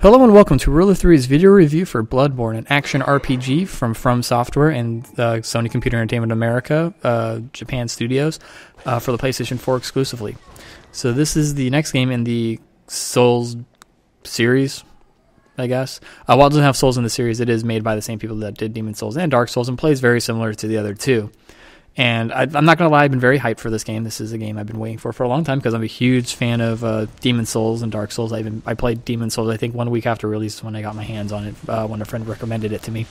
Hello and welcome to Ruler 3's video review for Bloodborne, an action RPG from Software and Sony Computer Entertainment America, Japan Studios, for the PlayStation 4 exclusively. So this is the next game in the Souls series, I guess. While it doesn't have Souls in the series, it is made by the same people that did Demon Souls and Dark Souls and plays very similar to the other two. And I'm not going to lie, I've been very hyped for this game. This is a game I've been waiting for a long time because I'm a huge fan of Demon Souls and Dark Souls. I played Demon Souls, I think, 1 week after release when I got my hands on it, when a friend recommended it to me.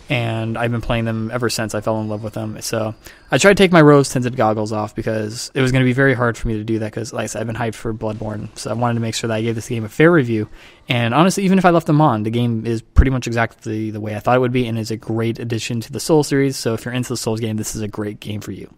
And I've been playing them ever since I fell in love with them. So I tried to take my rose-tinted goggles off because it was going to be very hard for me to do that because, like I said, I've been hyped for Bloodborne. So I wanted to make sure that I gave this game a fair review. And honestly, even if I left them on, the game is pretty much exactly the way I thought it would be and is a great addition to the Souls series. So if you're into the Souls game, this is a great game for you.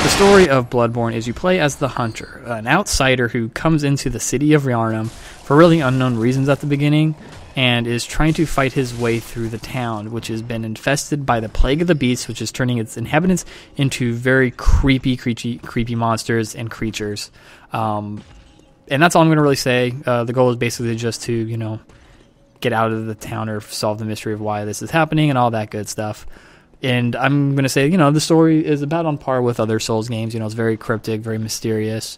The story of Bloodborne is you play as the Hunter, an outsider who comes into the city of Yarnum for really unknown reasons at the beginning, and is trying to fight his way through the town, which has been infested by the Plague of the Beasts, which is turning its inhabitants into very creepy monsters and creatures. And that's all I'm going to really say. The goal is basically just to, get out of the town or solve the mystery of why this is happening and all that good stuff. And I'm going to say, the story is about on par with other Souls games. It's very cryptic, very mysterious.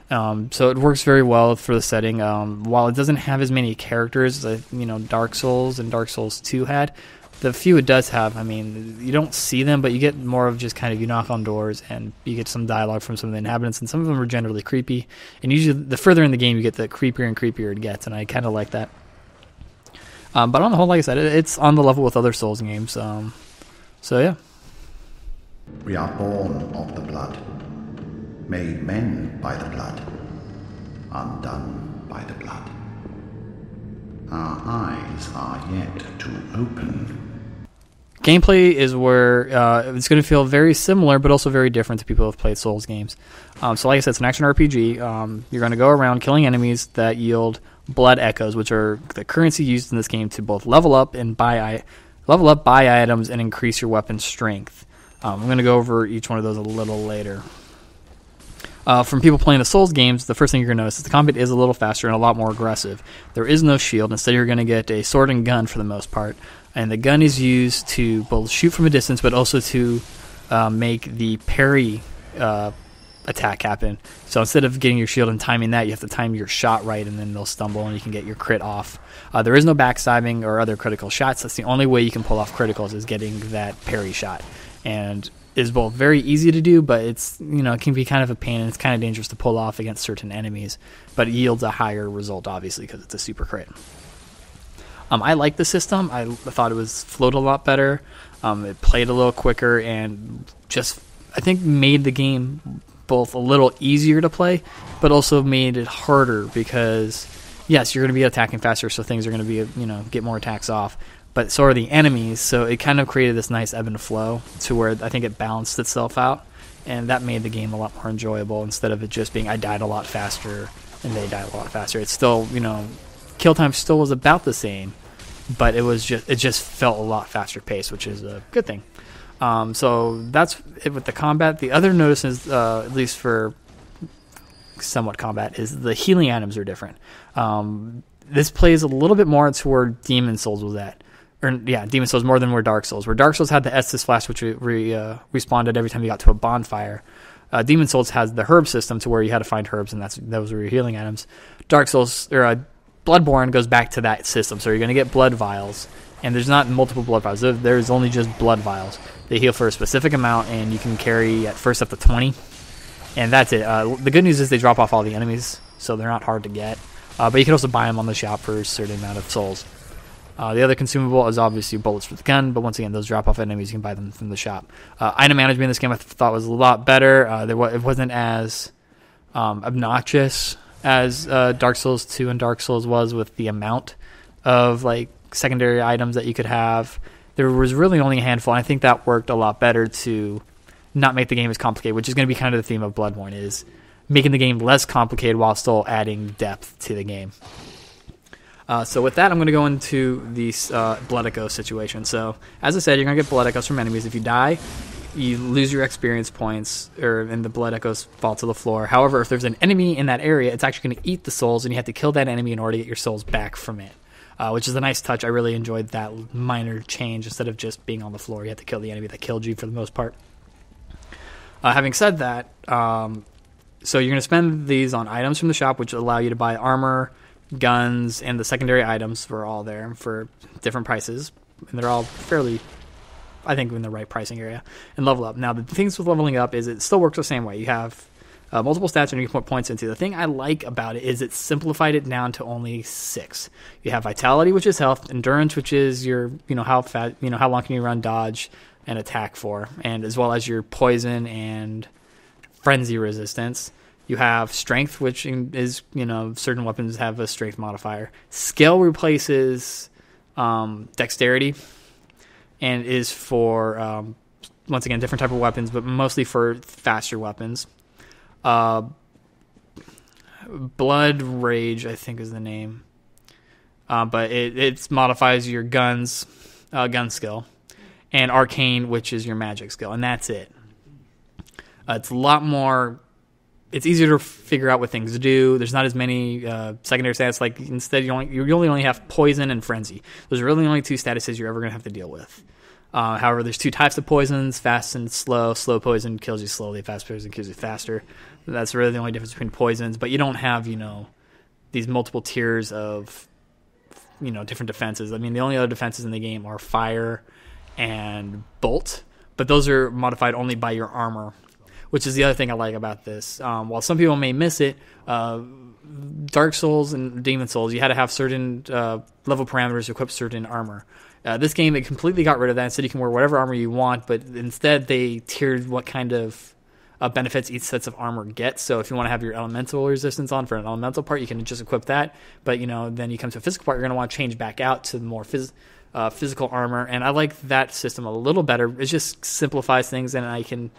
So it works very well for the setting. While it doesn't have as many characters as, Dark Souls and Dark Souls 2 had, the few it does have, you don't see them, but you get more of just kind of you knock on doors and you get some dialogue from some of the inhabitants, and some of them are generally creepy. And usually the further in the game you get, the creepier and creepier it gets, and I kind of like that. But on the whole, like I said, it's on the level with other Souls games. So yeah. We are born of the blood, made men by the blood, undone by the blood. Our eyes are yet to open. Gameplay is where it's going to feel very similar, but also very different to people who have played Souls games. So like I said, it's an action RPG. You're going to go around killing enemies that yield blood echoes, which are the currency used in this game to both level up, buy items, and increase your weapon strength. I'm going to go over each one of those a little later. From people playing the Souls games, the first thing you're going to notice is the combat is a little faster and a lot more aggressive. There is no shield. Instead, you're going to get a sword and gun for the most part. And the gun is used to both shoot from a distance, but also to make the parry attack happen. So instead of getting your shield and timing that, you have to time your shot right, and then they'll stumble and you can get your crit off. There is no backstabbing or other critical shots. That's the only way you can pull off criticals, is getting that parry shot. And is both very easy to do, but it's it can be kind of a pain, and it's kind of dangerous to pull off against certain enemies. But it yields a higher result, obviously, because it's a super crit. I like the system. I thought it was flowed a lot better. It played a little quicker, and just I think made the game both a little easier to play, but also made it harder because, yes, you're going to be attacking faster, so things are going to be, get more attacks off, but so are the enemies, so it kind of created this nice ebb and flow to where I think it balanced itself out, and that made the game a lot more enjoyable instead of it just being I died a lot faster and they died a lot faster. It's still, kill time still was about the same, but it just felt a lot faster paced, which is a good thing. So that's it with the combat. The other notice is, at least for somewhat combat, is the healing items are different. This plays a little bit more to where Demon Souls was at. Demon Souls more than where Dark Souls. Where Dark Souls had the Estus Flash, which respawned every time you got to a bonfire. Demon Souls has the herb system to where you had to find herbs, and those were your healing items. Dark Souls, or Bloodborne goes back to that system, so you're going to get blood vials. And there's not multiple blood vials. There's only just blood vials. They heal for a specific amount, and you can carry at first up to 20. And that's it. The good news is they drop off all the enemies, so they're not hard to get. But you can also buy them on the shop for a certain amount of souls. The other consumable is obviously bullets for the gun, but once again, those drop off enemies, you can buy them from the shop. Item management in this game I thought was a lot better. It wasn't as obnoxious as Dark Souls 2 and Dark Souls was with the amount of secondary items that you could have. There was really only a handful, and I think that worked a lot better to not make the game as complicated, which is going to be kind of the theme of Bloodborne, is making the game less complicated while still adding depth to the game. So with that, I'm going to go into the blood echo situation. So as I said, you're going to get blood echoes from enemies. If you die, you lose your experience points, and the blood echoes fall to the floor. However, if there's an enemy in that area, it's actually going to eat the souls, and you have to kill that enemy in order to get your souls back from it, which is a nice touch. I really enjoyed that minor change. Instead of just being on the floor, you have to kill the enemy that killed you for the most part. Having said that, so you're going to spend these on items from the shop, which allow you to buy armor, guns, and the secondary items are all there for different prices, and they're all fairly, I think, in the right pricing area, and level up. Now, the things with leveling up is it still works the same way. You have multiple stats and you can put points into. The thing I like about it is it simplified it down to only 6. You have vitality, which is health, endurance, which is your, how fast, how long can you run, dodge, and attack for, and as well as your poison and frenzy resistance. You have strength, which is, certain weapons have a strength modifier. Skill replaces dexterity and is for, once again, different type of weapons, but mostly for faster weapons. Blood Rage, I think, is the name. But it modifies your gun skill. And Arcane, which is your magic skill. And that's it. It's a lot more... It's easier to figure out what things do. There's not as many secondary stats. Like, instead, you only have poison and frenzy. Those are really the only 2 statuses you're ever going to have to deal with. However, there's 2 types of poisons, fast and slow. Slow poison kills you slowly, fast poison kills you faster. That's really the only difference between poisons. But you don't have, these multiple tiers of, different defenses. I mean, the only other defenses in the game are fire and bolt. But those are modified only by your armor, which is the other thing I like about this. While some people may miss it, Dark Souls and Demon Souls, you had to have certain level parameters to equip certain armor. This game, it completely got rid of that. Instead, you can wear whatever armor you want, but instead they tiered what kind of benefits each sets of armor gets. So if you want to have your elemental resistance on for an elemental part, you can just equip that. But, then you come to a physical part, you're going to want to change back out to the more physical armor. And I like that system a little better. It just simplifies things, and I can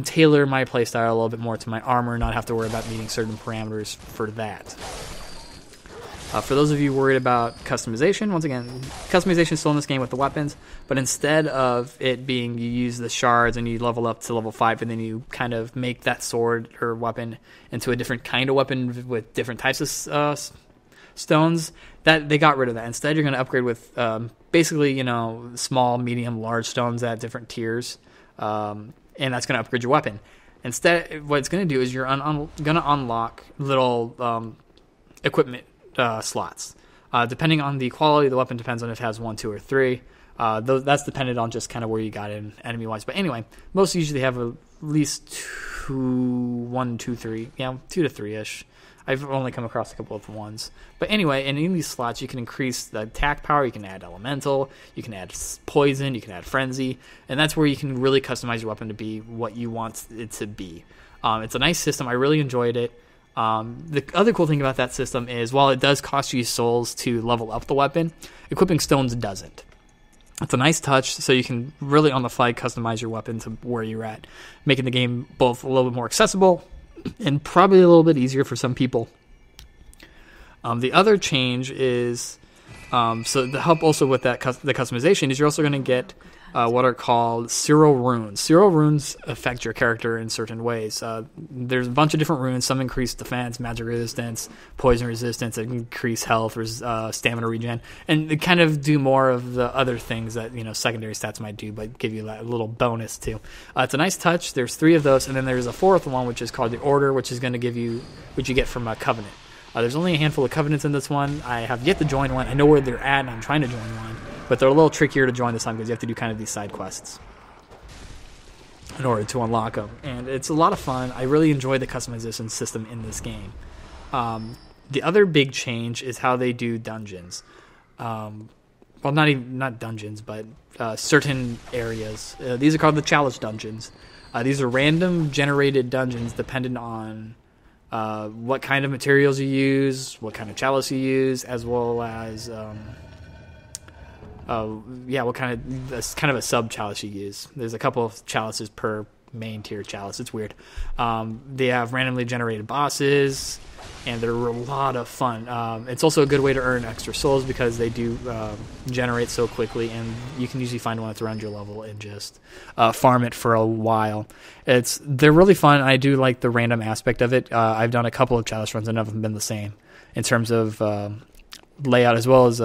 tailor my playstyle a little bit more to my armor and not have to worry about meeting certain parameters for that. For those of you worried about customization, once again, customization is still in this game with the weapons, but instead of it being you use the shards and you level up to level 5 and then you kind of make that sword or weapon into a different kind of weapon with different types of stones, that they got rid of that. Instead, you're going to upgrade with basically, small, medium, large stones at different tiers. And that's going to upgrade your weapon. Instead, what it's going to do is you're going to unlock little equipment slots. Depending on the quality of the weapon, depends on if it has 1, 2, or 3. That's dependent on just kind of where you got in enemy-wise. But anyway, most usually have at least 1, 2, 3. Yeah, 2 to 3-ish. I've only come across a couple of ones. But anyway, in these slots, you can increase the attack power, you can add elemental, you can add poison, you can add frenzy, and that's where you can really customize your weapon to be what you want it to be. It's a nice system. I really enjoyed it. The other cool thing about that system is while it does cost you souls to level up the weapon, equipping stones doesn't. It's a nice touch, so you can really on the fly customize your weapon to where you're at, making the game both a little bit more accessible and probably a little bit easier for some people. The other change is, so to help also with that the customization, is you're also going to get what are called Cero Runes. Cero Runes affect your character in certain ways. There's a bunch of different runes. Some increase defense, magic resistance, poison resistance, increase health, stamina regen, and they kind of do more of the other things that secondary stats might do, but give you that little bonus too. It's a nice touch. There's 3 of those, and then there's a 4th one, which is called the Order, which is going to give you what you get from a Covenant. There's only a handful of Covenants in this one. I have yet to join one. I know where they're at, and I'm trying to join one. But they're a little trickier to join this time because you have to do kind of these side quests in order to unlock them. And it's a lot of fun. I really enjoy the customization system in this game. The other big change is how they do dungeons. Well, not dungeons, but certain areas. These are called the Chalice Dungeons. These are random generated dungeons dependent on what kind of materials you use, what kind of chalice you use, as well as what kind of a sub chalice you use. There's a couple of chalices per main tier chalice. It's weird. They have randomly generated bosses, and they're a lot of fun. It's also a good way to earn extra souls because they do generate so quickly, and you can usually find one that's around your level and just farm it for a while. They're really fun, and I do like the random aspect of it. I've done a couple of chalice runs, and none of them have been the same in terms of layout as well as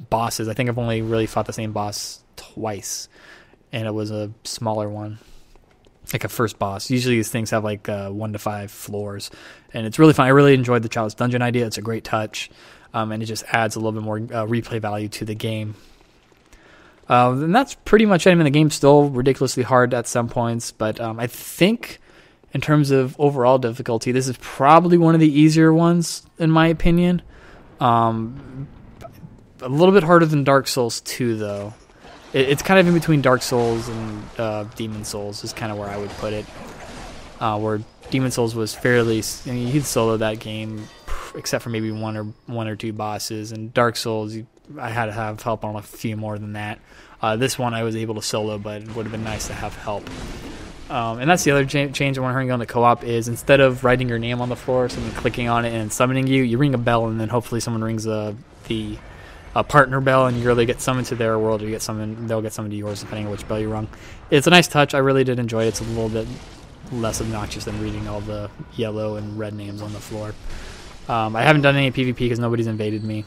bosses. I think I've only really fought the same boss twice, and it was a smaller one, like a first boss. Usually these things have like 1 to 5 floors, and it's really fun. I really enjoyed the chalice dungeon idea. It's a great touch, and it just adds a little bit more replay value to the game. And that's pretty much it. I mean, the game's still ridiculously hard at some points, but I think in terms of overall difficulty, this is probably one of the easier ones, in my opinion. A little bit harder than Dark Souls 2, though. It's kind of in between Dark Souls and Demon Souls is kind of where I would put it. Where Demon Souls was fairly... I mean, you'd solo that game, except for maybe one or two bosses. And Dark Souls, I had to have help on a few more than that. This one I was able to solo, but it would have been nice to have help. And that's the other change I want to go into co-op is instead of writing your name on the floor, someone clicking on it and summoning you, you ring a bell, and then hopefully someone rings the partner bell, and you really get summoned to their world, or they'll get summoned to yours, depending on which bell you rung. It's a nice touch. I really did enjoy it. It's a little bit less obnoxious than reading all the yellow and red names on the floor. I haven't done any PvP because nobody's invaded me.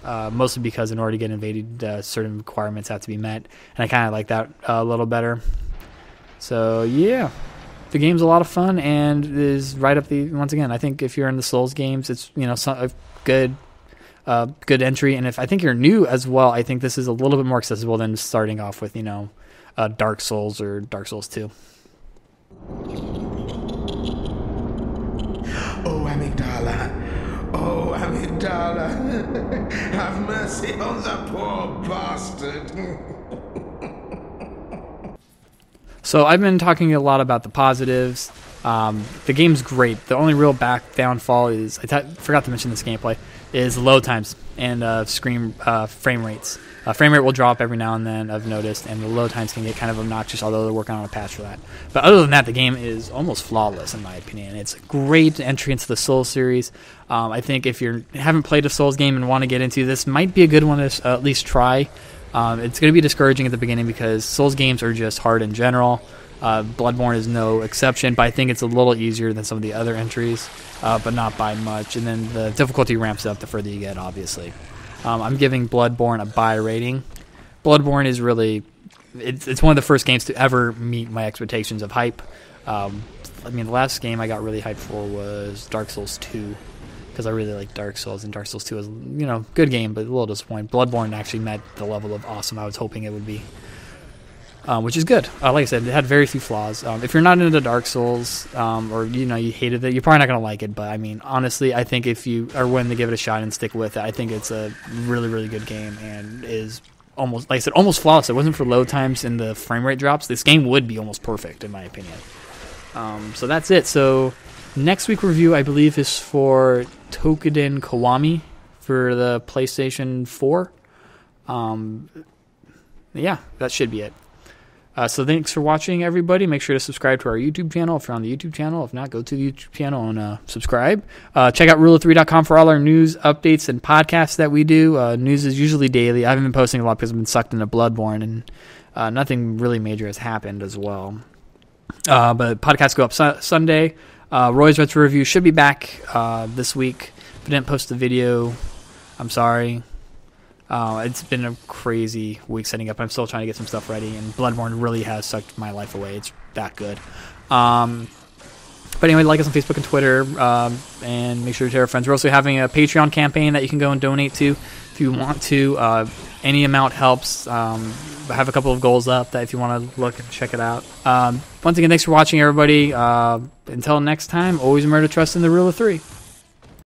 Mostly because in order to get invaded, certain requirements have to be met, and I kind of like that a little better. So yeah, the game's a lot of fun and is right up the. Once again, I think if you're in the Souls games, it's a good entry. And if I think you're new as well, I think this is a little bit more accessible than starting off with Dark Souls or Dark Souls 2. Oh, Amygdala. Oh, Amygdala. Have mercy on the poor bastard. So I've been talking a lot about the positives. The game's great. The only real downfall is, forgot to mention this gameplay, is load times and frame rates. Frame rate will drop every now and then, I've noticed, and the load times can get kind of obnoxious, although they're working on a patch for that. But other than that, the game is almost flawless, in my opinion. It's a great entry into the Souls series. I think if you haven't played a Souls game and want to get into this, might be a good one to at least try. It's going to be discouraging at the beginning because Souls games are just hard in general. Bloodborne is no exception, but I think it's a little easier than some of the other entries, but not by much. And then the difficulty ramps up the further you get, obviously. I'm giving Bloodborne a buy rating. Bloodborne is really... It's one of the first games to ever meet my expectations of hype. The last game I got really hyped for was Dark Souls 2. Because I really like Dark Souls, and Dark Souls 2 is, good game, but a little disappointing. Bloodborne actually met the level of awesome I was hoping it would be, which is good. Like I said, it had very few flaws. If you're not into Dark Souls, or you hated it, you're probably not going to like it, but honestly, I think if you are willing to give it a shot and stick with it, I think it's a really, really good game, and is almost, like I said, almost flawless. If it wasn't for load times and the frame rate drops, this game would be almost perfect, in my opinion. So that's it. So next week review, I believe, is for Tokuden Kiwami for the PlayStation 4. Yeah, that should be it. So thanks for watching, everybody. Make sure to subscribe to our YouTube channel if you're on the YouTube channel. If not, go to the YouTube channel and subscribe. Check out rule3.com for all our news, updates, and podcasts that we do. News is usually daily. I haven't been posting a lot because I've been sucked into Bloodborne, and nothing really major has happened as well. But podcasts go up Sunday. Roy's Retro Review should be back this week. If I didn't post a video, I'm sorry. It's been a crazy week setting up. I'm still trying to get some stuff ready, and Bloodborne really has sucked my life away. It's that good. But anyway, like us on Facebook and Twitter, and make sure to tell your friends. We're also having a Patreon campaign that you can go and donate to if you want to. Any amount helps. I have a couple of goals up that if you want to look and check it out. Once again, thanks for watching, everybody. Until next time, always remember to trust in the rule of 3.